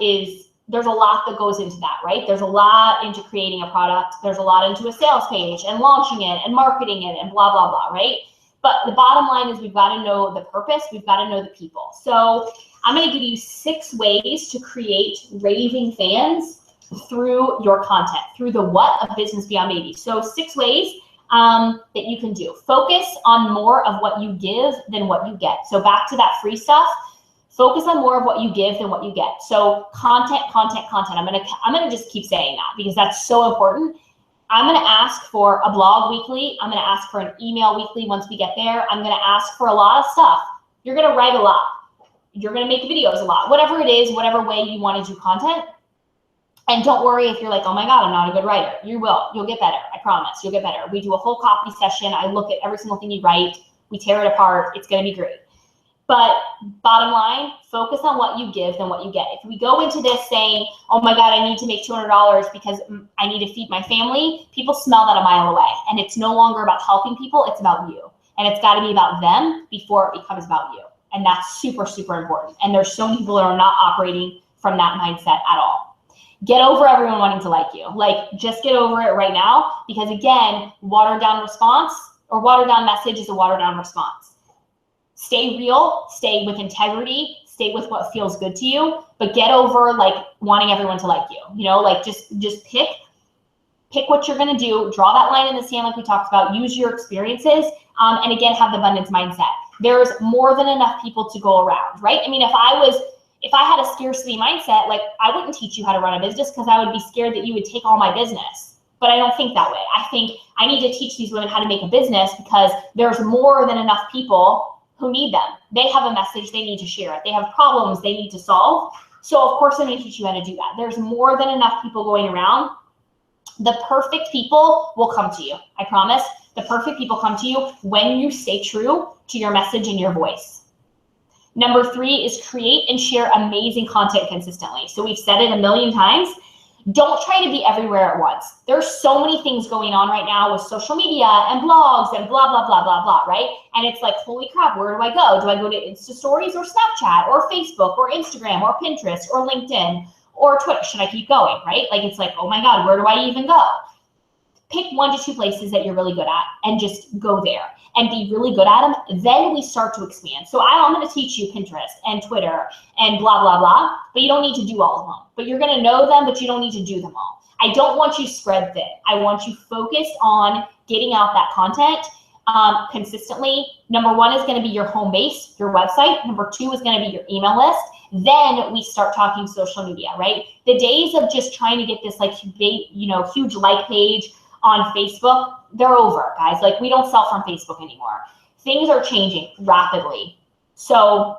there's a lot that goes into that, right? There's a lot into creating a product. There's a lot into a sales page and launching it and marketing it and blah, blah, blah, right? But the bottom line is, we've got to know the purpose. We've got to know the people. So I'm going to give you 6 ways to create raving fans through your content, through the what of Business Beyond Baby. So 6 ways that you can do. Focus on more of what you give than what you get. So back to that free stuff. Focus on more of what you give than what you get. So content, content, content. I'm gonna just keep saying that, because that's so important. I'm gonna ask for a blog weekly. I'm gonna ask for an email weekly once we get there. I'm gonna ask for a lot of stuff. You're gonna write a lot. You're gonna make videos a lot. Whatever it is, whatever way you want to do content. And don't worry if you're like, oh my God, I'm not a good writer. You will. You'll get better. I promise. You'll get better. We do a whole copy session. I look at every single thing you write. We tear it apart. It's going to be great. But bottom line, focus on what you give than what you get. If we go into this saying, oh my God, I need to make $200 because I need to feed my family, people smell that a mile away. And it's no longer about helping people. It's about you. And it's got to be about them before it becomes about you. And that's super, super important. And there's so many people that are not operating from that mindset at all. Get over everyone wanting to like you. Like, just get over it right now, because again, watered down response or watered down message is a watered down response. Stay real, stay with integrity, stay with what feels good to you, but get over like wanting everyone to like you. You know, like just pick what you're gonna do, draw that line in the sand like we talked about, use your experiences, and again, have the abundance mindset. There's more than enough people to go around, right? I mean, if I had a scarcity mindset, like, I wouldn't teach you how to run a business, because I would be scared that you would take all my business. But I don't think that way. I think I need to teach these women how to make a business, because there's more than enough people who need them. They have a message, they need to share it. They have problems they need to solve. So of course I'm going to teach you how to do that. There's more than enough people going around. The perfect people will come to you. I promise. The perfect people come to you when you stay true to your message and your voice. Number 3 is create and share amazing content consistently. So we've said it a million times. Don't try to be everywhere at once. There's so many things going on right now with social media and blogs and blah, blah, blah, blah, blah, right? And it's like, holy crap, where do I go? Do I go to Insta Stories or Snapchat or Facebook or Instagram or Pinterest or LinkedIn or Twitter? Should I keep going, right? Like, it's like, oh my God, where do I even go? Pick 1 to 2 places that you're really good at and just go there and be really good at them. Then we start to expand. So I'm going to teach you Pinterest and Twitter and blah, blah, blah, but you don't need to do all of them. But you're going to know them, but you don't need to do them all. I don't want you spread thin. I want you focused on getting out that content consistently. Number 1 is going to be your home base, your website. Number 2 is going to be your email list. Then we start talking social media, right? The days of just trying to get this like big, huge like page, on Facebook, they're over, guys. Like, we don't sell from Facebook anymore. Things are changing rapidly. So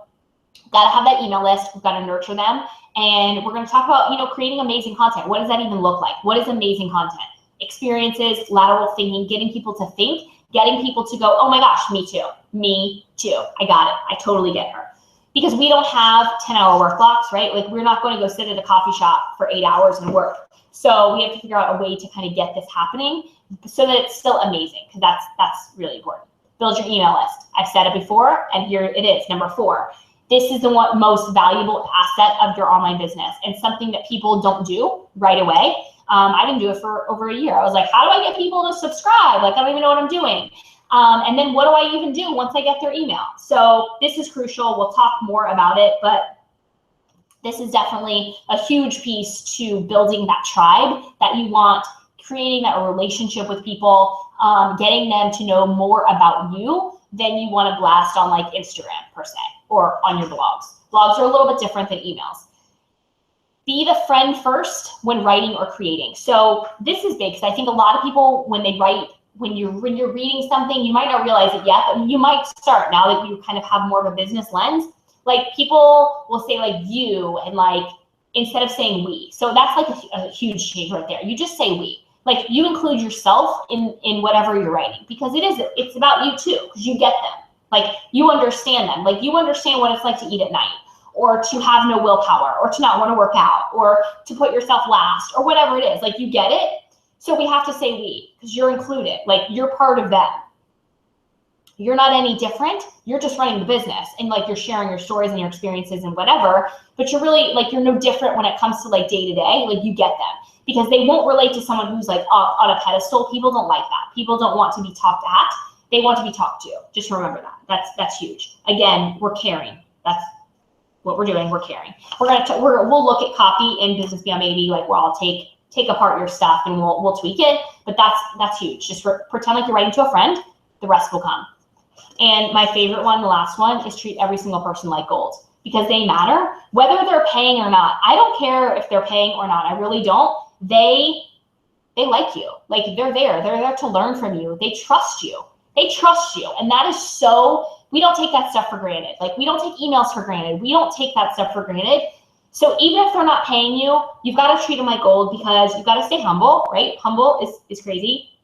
got to have that email list. We've got to nurture them. And we're going to talk about, you know, creating amazing content. What does that even look like? What is amazing content? Experiences, lateral thinking, getting people to think, getting people to go, oh my gosh, me too. Me too. I got it. I totally get her. Because we don't have 10-hour work blocks, right? Like, we're not going to go sit at a coffee shop for 8 hours and work. So we have to figure out a way to kind of get this happening so that it's still amazing, because that's really important. Build your email list. I've said it before, and here it is, number 4. This is the most valuable asset of your online business, and something that people don't do right away. I didn't do it for over a year. I was like, how do I get people to subscribe? Like, I don't even know what I'm doing. And then what do I even do once I get their email? So this is crucial. We'll talk more about it, but this is definitely a huge piece to building that tribe that you want, creating that relationship with people, getting them to know more about you than you want to blast on like Instagram per se, or on your blogs. Blogs are a little bit different than emails. Be the friend first when writing or creating. So this is big, because I think a lot of people, when they write, when you're reading something, you might not realize it yet, but you might start now that you kind of have more of a business lens. Like, people will say like you, and like, instead of saying we. So that's like a huge change right there. You just say we. Like, you include yourself in whatever you're writing, because it's about you too, because you get them. Like, you understand them. Like, you understand what it's like to eat at night, or to have no willpower, or to not want to work out, or to put yourself last, or whatever it is. Like, you get it. So we have to say we, because you're included. Like, you're part of them. You're not any different. You're just running the business, and like, you're sharing your stories and your experiences and whatever, but you're really like, you're no different when it comes to like day to day. Like, you get them, because they won't relate to someone who's like on a pedestal. People don't like that. People don't want to be talked at. They want to be talked to. Just remember that. That's huge. Again, we're caring. That's what we're doing. We're caring. We'll look at copy in Business Beyond Baby, like, where I'll take apart your stuff and we'll tweak it. But that's huge. Just pretend like you're writing to a friend. The rest will come. And my favorite one, the last one, is treat every single person like gold, because they matter, whether they're paying or not. I don't care if they're paying or not. I really don't. They like you. Like, they're there to learn from you. They trust you. And that is so, we don't take that stuff for granted. Like, we don't take emails for granted. We don't take that stuff for granted. So even if they're not paying you, you've got to treat them like gold, because you've got to stay humble, right? Humble is crazy.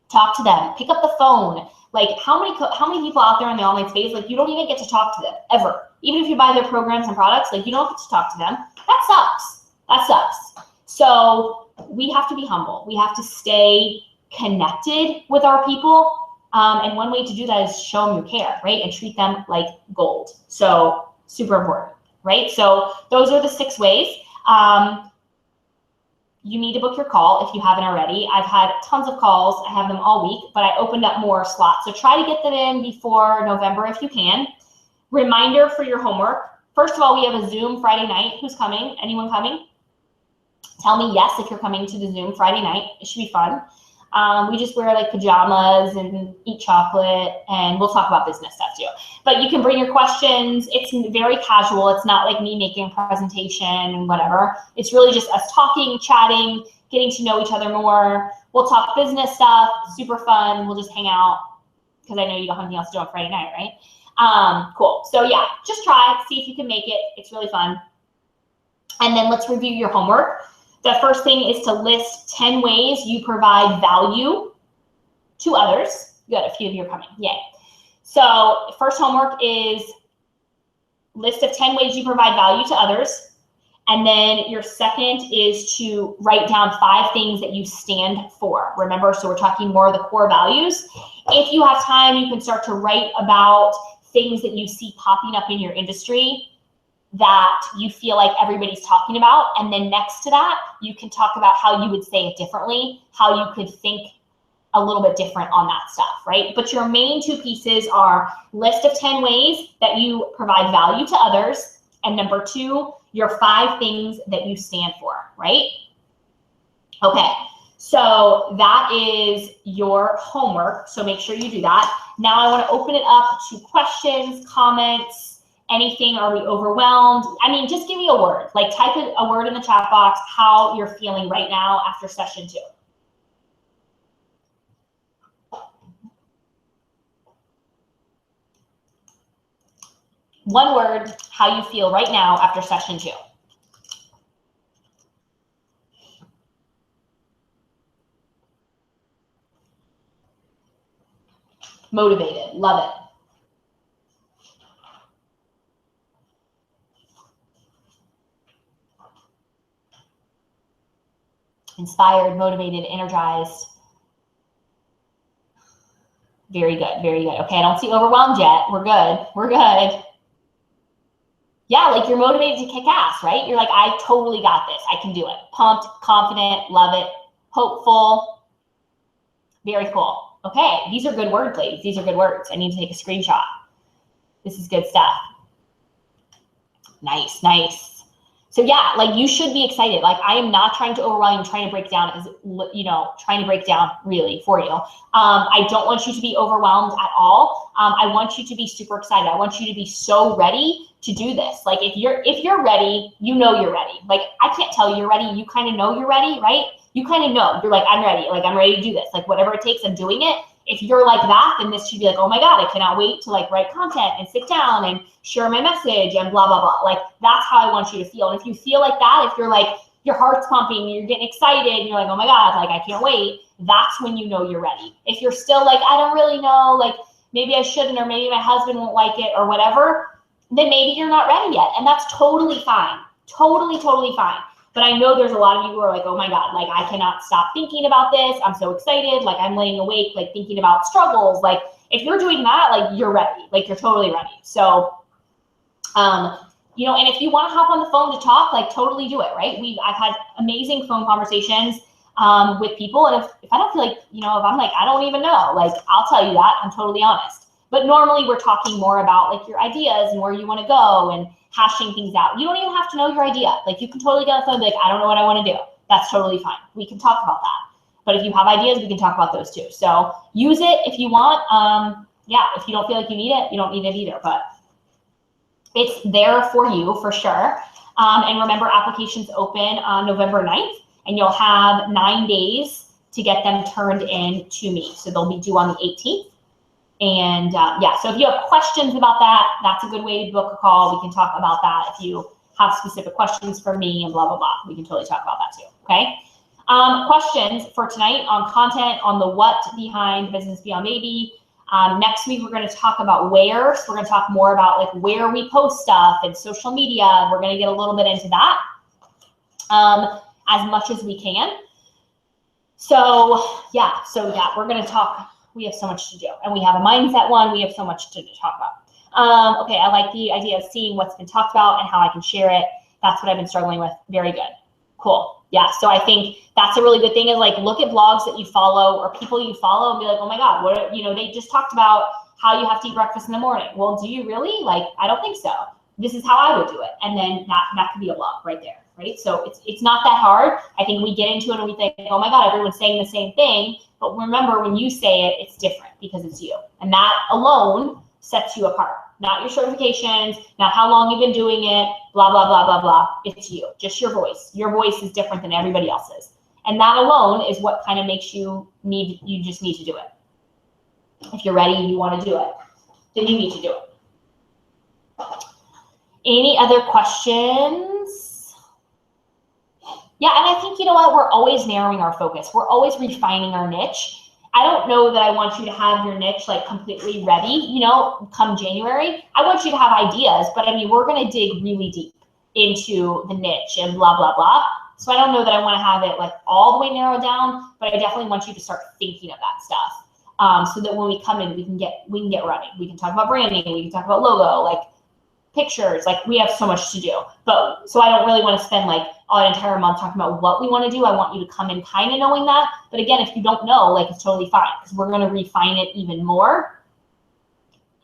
Talk to them. Pick up the phone. Like, how many people out there in the online space, like, you don't even get to talk to them ever. Even if you buy their programs and products, like, you don't get to talk to them. That sucks. So we have to be humble. We have to stay connected with our people. And one way to do that is show them you care, right? And treat them like gold. So super important, right? So those are the 6 ways. You need to book your call if you haven't already. I've had tons of calls. I have them all week, but I opened up more slots. So try to get them in before November if you can. Reminder for your homework. First of all, we have a Zoom Friday night. Who's coming? Anyone coming? Tell me yes if you're coming to the Zoom Friday night. It should be fun. We just wear like pajamas and eat chocolate, and we'll talk about business stuff too. But you can bring your questions. It's very casual. It's not like me making a presentation and whatever. It's really just us talking, chatting, getting to know each other more. We'll talk business stuff, super fun. We'll just hang out, because I know you don't have anything else to do on Friday night, right? Cool. So yeah, just try, see if you can make it. It's really fun. And then let's review your homework. The first thing is to list 10 ways you provide value to others. You got a few of you coming, yay. So first homework is list of 10 ways you provide value to others. And then your second is to write down 5 things that you stand for. Remember, so we're talking more of the core values. If you have time, you can start to write about things that you see popping up in your industry that you feel like everybody's talking about. And then next to that, you can talk about how you would say it differently, how you could think a little bit different on that stuff, right? But your main 2 pieces are list of 10 ways that you provide value to others, and number 2, your 5 things that you stand for, right? Okay, so that is your homework. So make sure you do that. Now I want to open it up to questions, comments, anything. Are we overwhelmed? I mean, just give me a word. Like, type a word in the chat box how you're feeling right now after session 2. One word, how you feel right now after session 2. Motivated, love it. Inspired, motivated, energized. Very good, very good. Okay, I don't see overwhelmed yet. We're good, we're good. Yeah, like you're motivated to kick ass, right? You're like, I totally got this. I can do it. Pumped, confident, love it, hopeful. Very cool. Okay, these are good words, ladies. These are good words. I need to take a screenshot. This is good stuff. Nice, nice. So yeah, like you should be excited. Like I am not trying to overwhelm you, trying to break down, trying to break down really for you. I don't want you to be overwhelmed at all. I want you to be super excited. I want you to be so ready to do this. Like if you're ready, you know you're ready. Like I can't tell you you're ready. You kind of know you're ready, right? You kind of know. You're like, I'm ready. Like I'm ready to do this. Like whatever it takes, I'm doing it. If you're like that, then this should be like, oh my God, I cannot wait to like write content and sit down and share my message and blah, blah, blah. Like that's how I want you to feel. And if you feel like that, if you're like, your heart's pumping, you're getting excited, and you're like, oh my God, like I can't wait, that's when you know you're ready. If you're still like, I don't really know, like maybe I shouldn't, or maybe my husband won't like it or whatever, then maybe you're not ready yet. And that's totally fine. Totally, totally fine. But I know there's a lot of you who are like, oh my God, like I cannot stop thinking about this. I'm so excited. Like I'm laying awake, like thinking about struggles. Like if you're doing that, like you're ready, like you're totally ready. So, and if you want to hop on the phone to talk, like totally do it, right? I've had amazing phone conversations with people. And if I don't feel like, if I'm like, I don't even know, like I'll tell you that, I'm totally honest. But normally we're talking more about like your ideas and where you want to go and hashing things out. You don't even have to know your idea. Like you can totally get on the phone and be like, I don't know what I want to do. That's totally fine. We can talk about that. But if you have ideas, we can talk about those too. So use it if you want. If you don't feel like you need it, you don't need it either. But it's there for you for sure. And remember, applications open on November 9th, and you'll have 9 days to get them turned in to me. So they'll be due on the 18th. And so if you have questions about that, that's a good way to book a call. We can talk about that if you have specific questions for me and blah, blah, blah. We can totally talk about that too, okay? Questions for tonight on content, on the what behind Business Beyond Baby. Next week, we're going to talk about where. So we're going to talk more about like where we post stuff and social media. We're going to get a little bit into that as much as we can. So we're going to talk. We have so much to do, and we have a mindset one. We have so much to talk about. Okay, I like the idea of seeing what's been talked about and how I can share it. That's what I've been struggling with. Very good. Cool. Yeah, so I think that's a really good thing is like look at blogs that you follow or people you follow and be like, oh my God, they just talked about how you have to eat breakfast in the morning. Well, do you really? Like, I don't think so. This is how I would do it. And then that could be a blog right there, right? So it's not that hard. I think we get into it and we think, oh my God, everyone's saying the same thing. But remember, when you say it, it's different because it's you. And that alone sets you apart. Not your certifications, not how long you've been doing it, blah, blah, blah, blah, blah. It's you, just your voice. Your voice is different than everybody else's. And that alone is what kind of makes you just need to do it. If you're ready and you want to do it, then you need to do it. Any other questions? Yeah, and I think, you know what, we're always narrowing our focus. We're always refining our niche. I don't know that I want you to have your niche like completely ready, come January. I want you to have ideas, but I mean, we're going to dig really deep into the niche and blah, blah, blah. So I don't know that I want to have it like all the way narrowed down, but I definitely want you to start thinking of that stuff so that when we come in, we can get running. We can talk about branding. We can talk about logo, like pictures, like we have so much to do. But so I don't really want to spend like an entire month talking about what we want to do. I want you to come in kind of knowing that. But again, if you don't know, like it's totally fine because we're going to refine it even more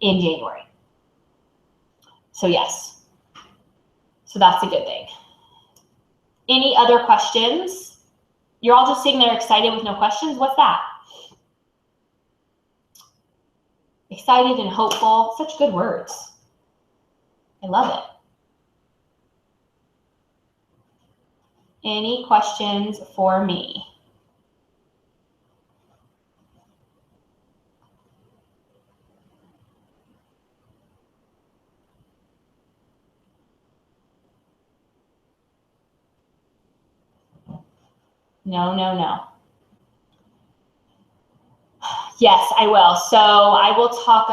in January. So yes, so that's a good thing. Any other questions? You're all just sitting there excited with no questions. What's that? Excited and hopeful. Such good words. I love it. Any questions for me? No, no, no. Yes, I will. So I will talk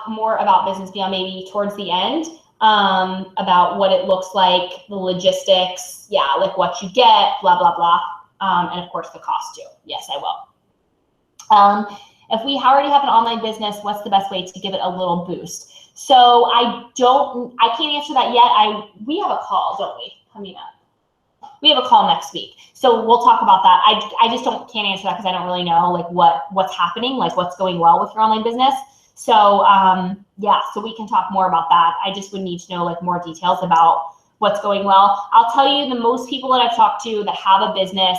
more about Business Beyond maybe towards the end, about what it looks like, the logistics, yeah, like what you get, blah, blah, blah. And of course the cost too. Yes, I will. If we already have an online business, what's the best way to give it a little boost? So I can't answer that yet. We have a call, don't we, coming up? We have a call next week, so we'll talk about that. I just can't answer that because I don't really know like what's happening, like what's going well with your online business. So yeah, so we can talk more about that. I just would need to know like more details about what's going well. I'll tell you, the most people that I've talked to that have a business,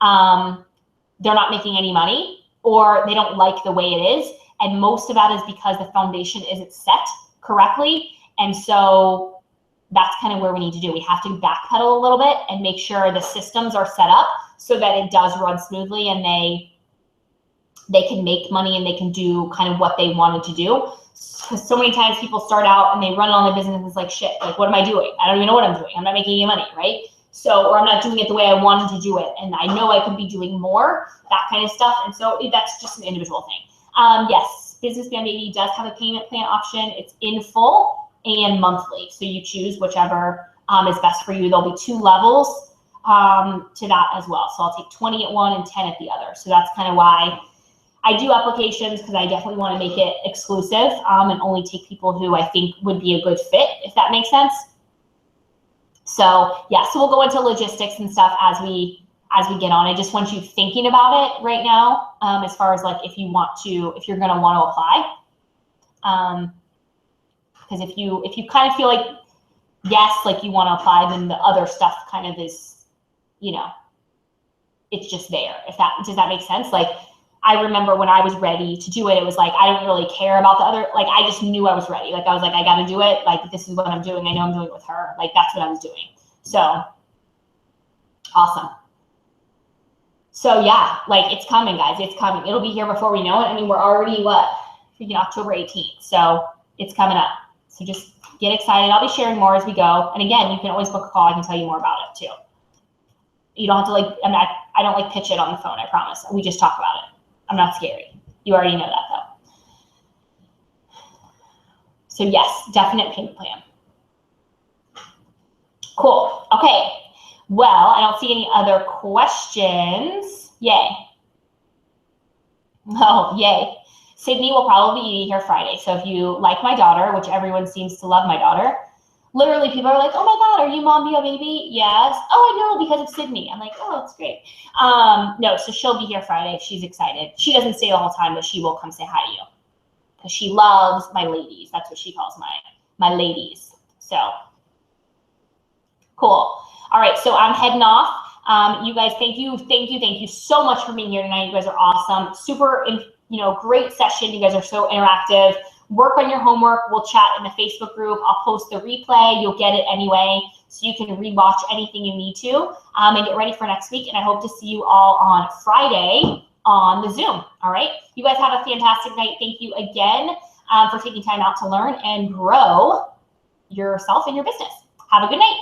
they're not making any money, or they don't like the way it is, and most of that is because the foundation isn't set correctly, and so that's kind of where we need to do. We have to backpedal a little bit and make sure the systems are set up so that it does run smoothly and they can make money and they can do kind of what they wanted to do. Because so many times people start out and they run on the business and it's like, shit, like what am I doing? I don't even know what I'm doing. I'm not making any money, right? So, or I'm not doing it the way I wanted to do it. And I know I could be doing more, that kind of stuff. And so that's just an individual thing. Yes, Business Beyond Baby does have a payment plan option. It's in full and monthly. So you choose whichever is best for you. There'll be 2 levels to that as well. So I'll take 20 at one and 10 at the other. So that's kind of why I do applications, because I definitely want to make it exclusive and only take people who I think would be a good fit, if that makes sense. So yeah, so we'll go into logistics and stuff as we get on. I just want you thinking about it right now, as far as like if you're going to want to apply. Because if you kind of feel like, yes, like you want to apply, then the other stuff kind of is, you know, it's just there. Does that make sense? Like, I remember when I was ready to do it, it was like, I don't really care about the other, like, I just knew I was ready. Like, I was like, I got to do it. Like, this is what I'm doing. I know I'm doing it with her. Like, that's what I was doing. So, awesome. So yeah, like it's coming, guys. It's coming. It'll be here before we know it. I mean, we're already, freaking October 18th. So it's coming up. So just get excited. I'll be sharing more as we go. And again, you can always book a call. I can tell you more about it too. You don't have to I don't like pitch it on the phone, I promise. We just talk about it. I'm not scary. You already know that though. So yes, definite payment plan. Cool. Okay. Well, I don't see any other questions. Yay. Oh, yay. Sydney will probably be here Friday. So if you like my daughter, which everyone seems to love my daughter, literally people are like, oh my God, are you Mom Be a Baby? Yes. Oh, I know, because of Sydney. I'm like, oh, that's great. No, so she'll be here Friday. She's excited. She doesn't stay the whole time, but she will come say hi to you. Because she loves my ladies. That's what she calls my ladies. So cool. All right, so I'm heading off. You guys, thank you so much for being here tonight. You guys are awesome. Super, great session. You guys are so interactive. Work on your homework. We'll chat in the Facebook group. I'll post the replay. You'll get it anyway, so you can rewatch anything you need to, and get ready for next week. And I hope to see you all on Friday on the Zoom. All right. You guys have a fantastic night. Thank you again for taking time out to learn and grow yourself and your business. Have a good night.